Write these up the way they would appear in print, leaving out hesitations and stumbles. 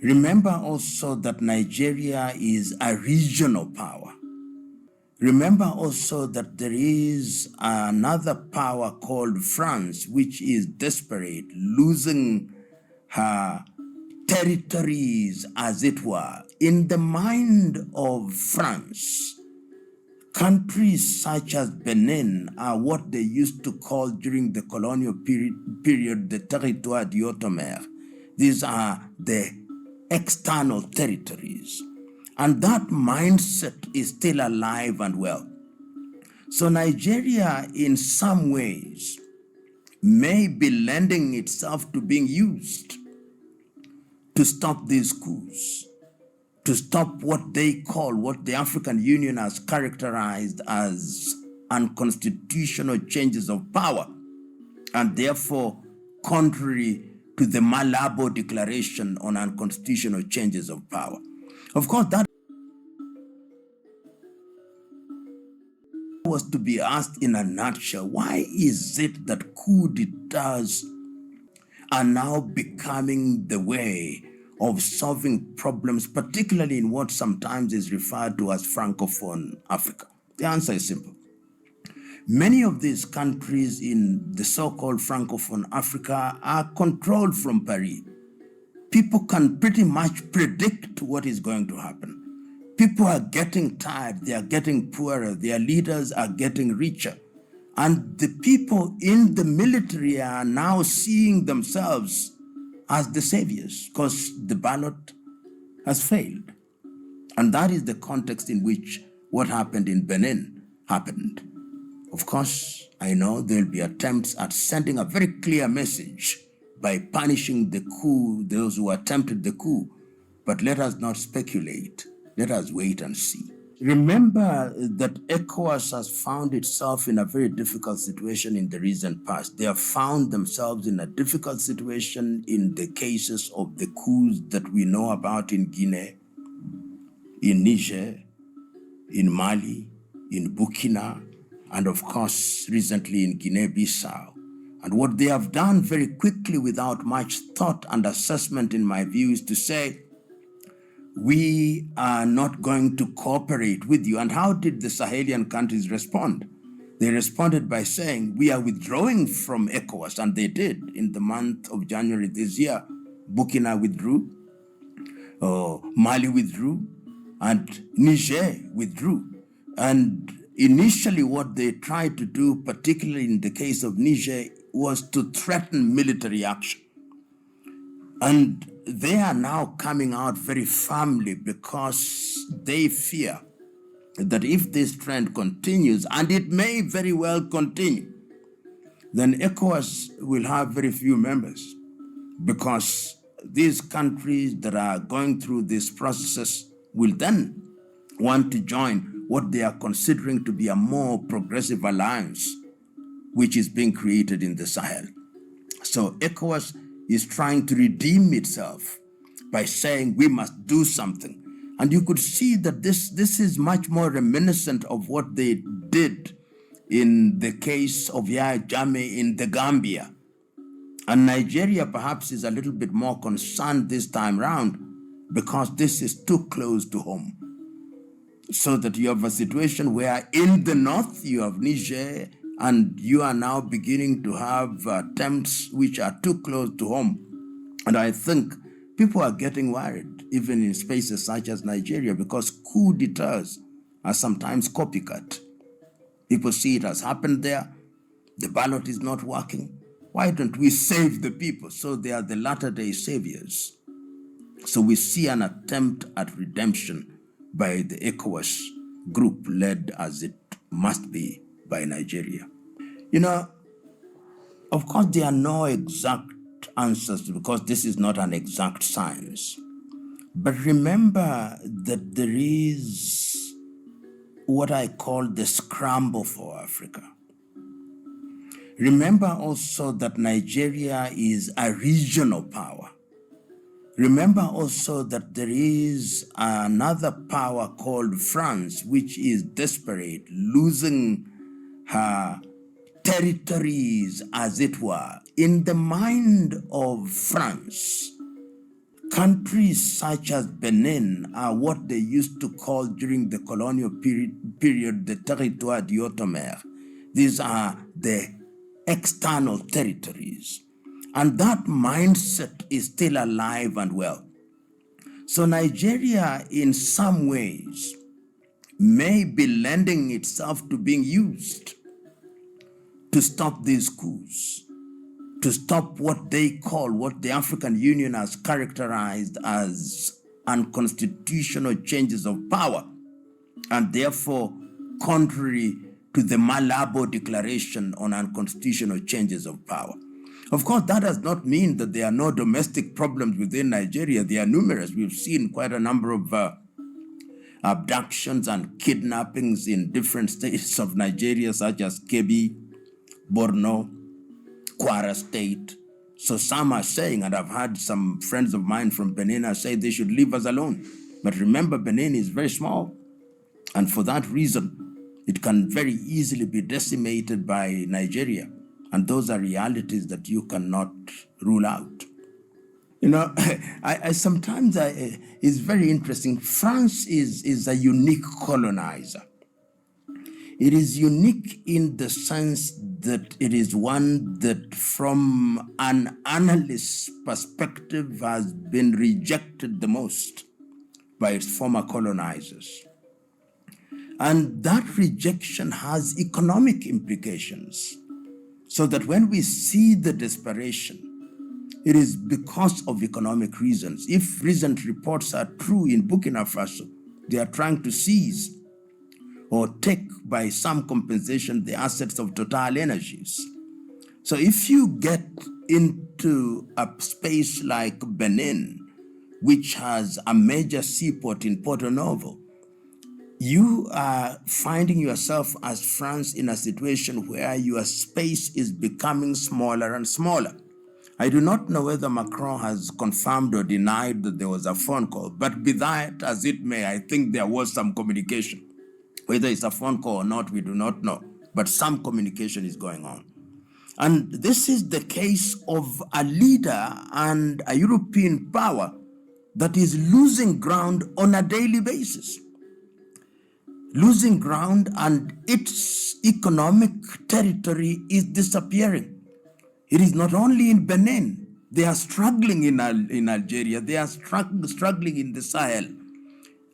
Remember also that Nigeria is a regional power. Remember also that there is another power called France, which is desperate, losing her territories, as it were. In the mind of France, countries such as Benin are what they used to call during the colonial period the territoire d'outre-mer. These are the external territories. And that mindset is still alive and well. So Nigeria, in some ways, may be lending itself to being used to stop these coups, to stop what they call, what the African Union has characterized as unconstitutional changes of power, and therefore contrary to the Malabo Declaration on unconstitutional changes of power. Of course, that was to be asked in a nutshell. Why is it that coup d'etats are now becoming the way of solving problems, particularly in what sometimes is referred to as Francophone Africa? The answer is simple. Many of these countries in the so-called Francophone Africa are controlled from Paris. People can pretty much predict what is going to happen. People are getting tired, they are getting poorer, their leaders are getting richer. And the people in the military are now seeing themselves as the saviors because the ballot has failed. And that is the context in which what happened in Benin happened. Of course, I know there will be attempts at sending a very clear message by punishing the coup, those who attempted the coup. But let us not speculate. Let us wait and see. Remember that ECOWAS has found itself in a very difficult situation in the recent past. They have found themselves in a difficult situation in the cases of the coups that we know about in Guinea, in Niger, in Mali, in Burkina, and of course, recently in Guinea-Bissau. And what they have done very quickly without much thought and assessment, in my view, is to say, we are not going to cooperate with you. And how did the Sahelian countries respond? They responded by saying, we are withdrawing from ECOWAS, and they did in the month of January this year. Burkina withdrew, Mali withdrew, and Niger withdrew. And initially what they tried to do, particularly in the case of Niger, was to threaten military action. And they are now coming out very firmly because they fear that if this trend continues, and it may very well continue, then ECOWAS will have very few members, because these countries that are going through these processes will then want to join what they are considering to be a more progressive alliance, which is being created in the Sahel. So ECOWAS is trying to redeem itself by saying we must do something. And you could see that this is much more reminiscent of what they did in the case of Yahya Jammeh in the Gambia. And Nigeria perhaps is a little bit more concerned this time round because this is too close to home. So that you have a situation where in the north you have Niger, and you are now beginning to have attempts which are too close to home. And I think people are getting worried, even in spaces such as Nigeria, because coup d'etats are sometimes copycat. People see it has happened there. The ballot is not working. Why don't we save the people? So they are the latter-day saviors. So we see an attempt at redemption by the ECOWAS group, led as it must be by Nigeria. You know, of course, there are no exact answers because this is not an exact science. But remember that there is what I call the scramble for Africa. Remember also that Nigeria is a regional power. Remember also that there is another power called France, which is desperate, losing her territories, as it were. In the mind of France, Countries such as Benin are what they used to call during the colonial period the territoire d'outre-mer. These are the external territories. And that mindset is still alive and well. So Nigeria, in some ways, may be lending itself to being used to stop these coups, to stop what they call, what the African Union has characterized as unconstitutional changes of power, and therefore contrary to the Malabo Declaration on unconstitutional changes of power. Of course, that does not mean that there are no domestic problems within Nigeria. They are numerous. We've seen quite a number of abductions and kidnappings in different states of Nigeria, such as Kebbi, Borno, Kwara State. So some are saying, and I've had some friends of mine from Benin say they should leave us alone. But remember, Benin is very small. And for that reason, it can very easily be decimated by Nigeria. And those are realities that you cannot rule out. You know, I sometimes, it's very interesting. France is a unique colonizer. It is unique in the sense that it is one that from an analyst's perspective has been rejected the most by its former colonizers. And that rejection has economic implications. So that when we see the desperation, it is because of economic reasons. If recent reports are true in Burkina Faso, they are trying to seize or take by some compensation the assets of Total Energies. So if you get into a space like Benin, which has a major seaport in Porto Novo, you are finding yourself as France in a situation where your space is becoming smaller and smaller. I do not know whether Macron has confirmed or denied that there was a phone call, but be that as it may, I think there was some communication. Whether it's a phone call or not, we do not know, but some communication is going on. And this is the case of a leader and a European power that is losing ground on a daily basis. Losing ground, and its economic territory is disappearing. It is not only in Benin. They are struggling in Algeria. They are struggling in the Sahel.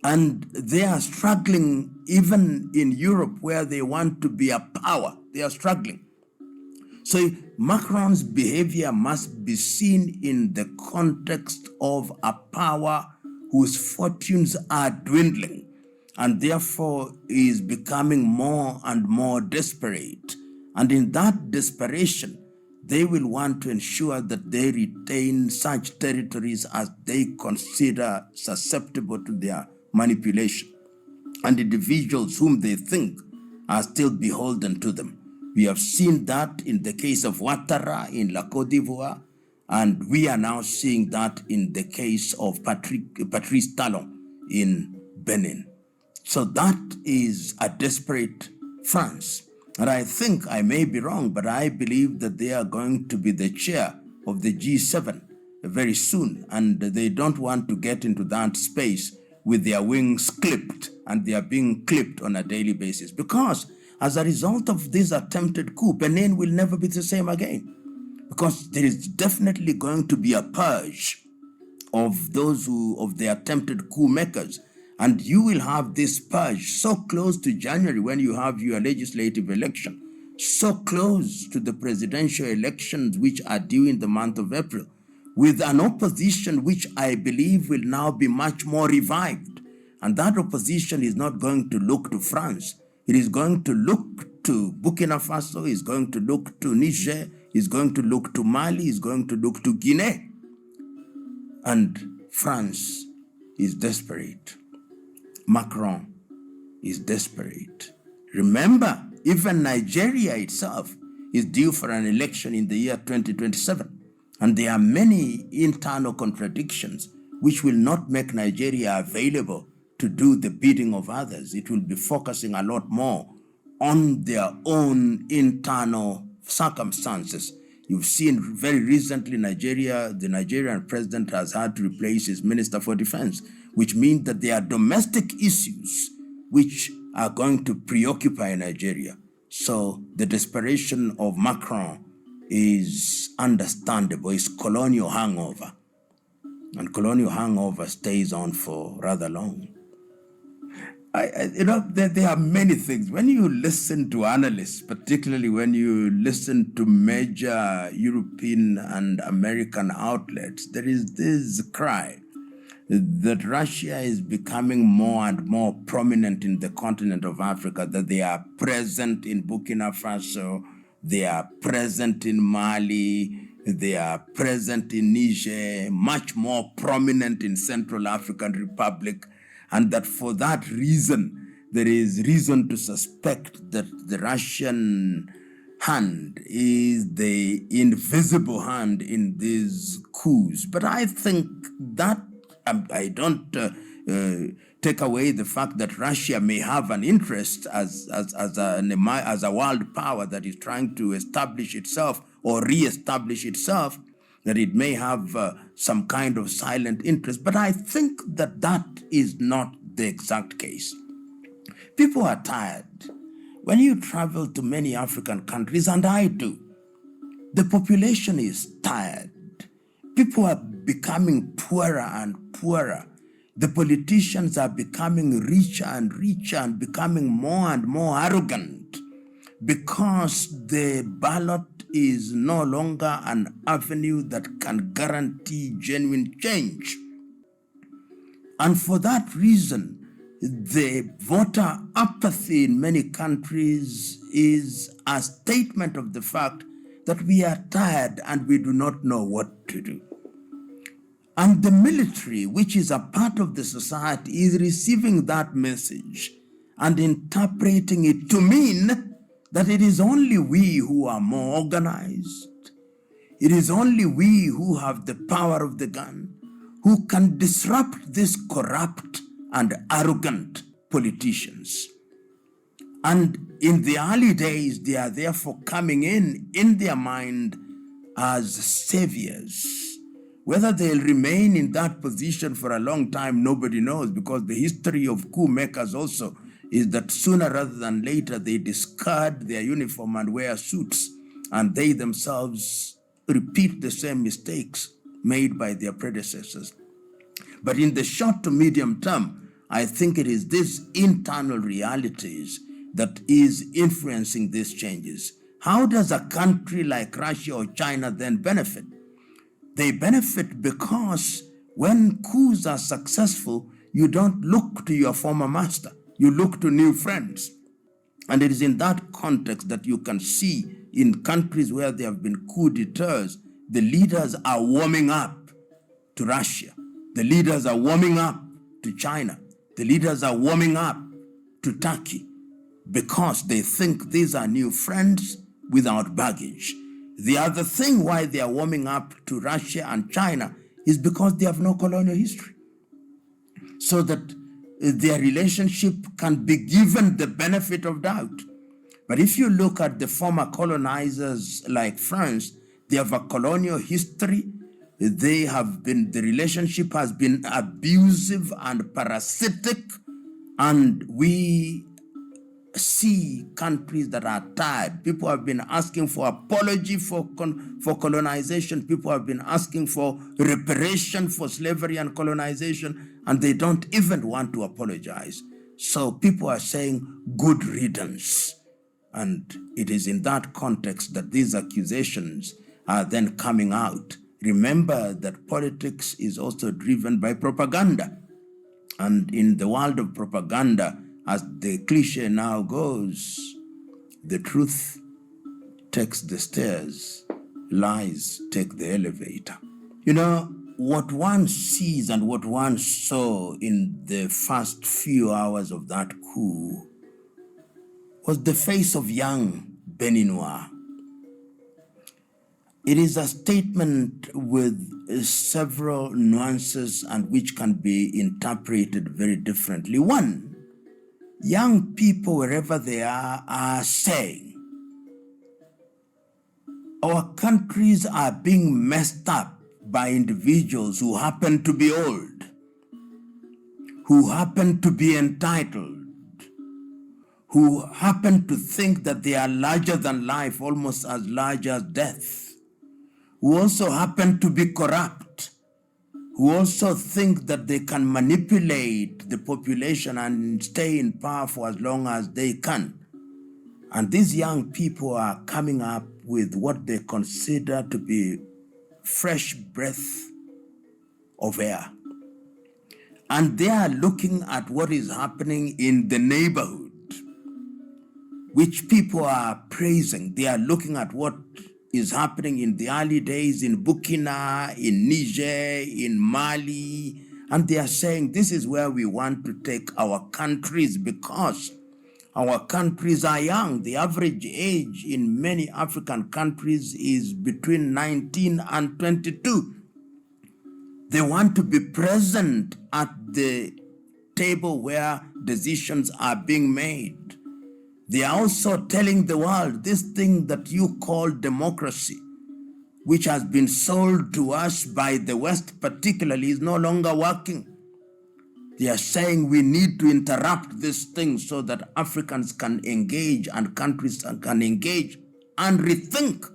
And they are struggling even in Europe, where they want to be a power. They are struggling. So Macron's behavior must be seen in the context of a power whose fortunes are dwindling, and therefore is becoming more and more desperate. And in that desperation, they will want to ensure that they retain such territories as they consider susceptible to their manipulation, and individuals whom they think are still beholden to them. We have seen that in the case of Ouattara in La Côte d'Ivoire, and we are now seeing that in the case of Patrice Talon in Benin. So that is a desperate France. And I think I may be wrong, but I believe that they are going to be the chair of the G7 very soon, and they don't want to get into that space with their wings clipped, and they are being clipped on a daily basis. Because as a result of this attempted coup, Benin will never be the same again. Because there is definitely going to be a purge of the attempted coup makers. And you will have this purge so close to January, when you have your legislative election, so close to the presidential elections, which are due in the month of April, with an opposition which I believe will now be much more revived. And that opposition is not going to look to France. It is going to look to Burkina Faso, is going to look to Niger, is going to look to Mali, is going to look to Guinea. And France is desperate. Macron is desperate. Remember, even Nigeria itself is due for an election in the year 2027. And there are many internal contradictions which will not make Nigeria available to do the bidding of others. It will be focusing a lot more on their own internal circumstances You've seen very recently Nigeria, the Nigerian president has had to replace his minister for defense, which means that there are domestic issues which are going to preoccupy Nigeria. So the desperation of Macron is understandable. It's colonial hangover. And colonial hangover stays on for rather long. There are many things. When you listen to analysts, particularly when you listen to major European and American outlets, there is this cry that Russia is becoming more and more prominent in the continent of Africa, that they are present in Burkina Faso, they are present in Mali, they are present in Niger, much more prominent in Central African Republic, and that for that reason, there is reason to suspect that the Russian hand is the invisible hand in these coups. But I think that I don't take away the fact that Russia may have an interest as a world power that is trying to establish itself or re-establish itself, that it may have some kind of silent interest. But I think that that is not the exact case. People are tired. When you travel to many African countries, and I do, the population is tired. People are becoming poorer and poorer. The politicians are becoming richer and richer and becoming more and more arrogant because the ballot is no longer an avenue that can guarantee genuine change. And for that reason, the voter apathy in many countries is a statement of the fact that we are tired and we do not know what to do. And the military, which is a part of the society, is receiving that message and interpreting it to mean that it is only we who are more organized. It is only we who have the power of the gun, who can disrupt these corrupt and arrogant politicians. And in the early days, they are therefore coming in their mind as saviors. Whether they'll remain in that position for a long time, nobody knows, because the history of coup makers also is that sooner rather than later, they discard their uniform and wear suits, and they themselves repeat the same mistakes made by their predecessors. But in the short to medium term, I think it is these internal realities that is influencing these changes. How does a country like Russia or China then benefit? They benefit because when coups are successful, you don't look to your former master, you look to new friends. And it is in that context that you can see in countries where there have been coup d'etats, the leaders are warming up to Russia. The leaders are warming up to China. The leaders are warming up to Turkey because they think these are new friends without baggage. The other thing why they are warming up to Russia and China is because they have no colonial history, so that their relationship can be given the benefit of doubt. But if you look at the former colonizers like France, they have a colonial history. The relationship has been abusive and parasitic, and we see countries that are tired. People have been asking for apology for colonization. People have been asking for reparation for slavery and colonization, and they don't even want to apologize. So people are saying good riddance. And it is in that context that these accusations are then coming out. Remember that politics is also driven by propaganda. And in the world of propaganda, as the cliche now goes, the truth takes the stairs, lies take the elevator. You know, what one sees and what one saw in the first few hours of that coup was the face of young Beninois. It is a statement with several nuances and which can be interpreted very differently. One, young people, wherever they are saying Our countries are being messed up by individuals who happen to be old, who happen to be entitled, who happen to think that they are larger than life, almost as large as death, who also happen to be corrupt, who also think that they can manipulate the population and stay in power for as long as they can. And these young people are coming up with what they consider to be fresh breath of air. And they are looking at what is happening in the neighborhood, which people are praising. They are looking at what is happening in the early days in Burkina, in Niger, in Mali, and they are saying this is where we want to take our countries because our countries are young. The average age in many African countries is between 19 and 22. They want to be present at the table where decisions are being made. They are also telling the world this thing that you call democracy, which has been sold to us by the West particularly, is no longer working. They are saying we need to interrupt this thing so that Africans can engage and countries can engage and rethink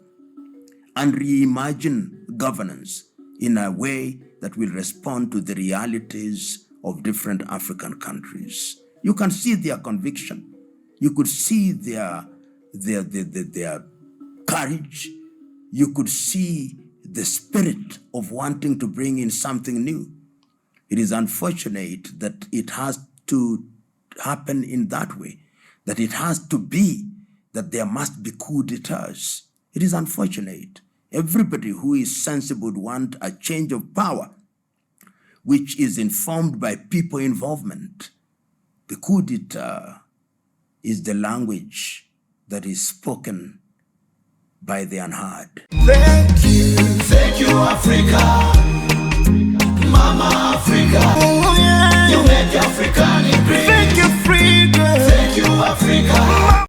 and reimagine governance in a way that will respond to the realities of different African countries. You can see their conviction. You could see their courage. You could see the spirit of wanting to bring in something new. It is unfortunate that it has to happen in that way, that it has to be that there must be coup d'etats. It is unfortunate. Everybody who is sensible would want a change of power, which is informed by people involvement. The coup d'etat is the language that is spoken by the unheard. Thank you, Africa, Mama Africa.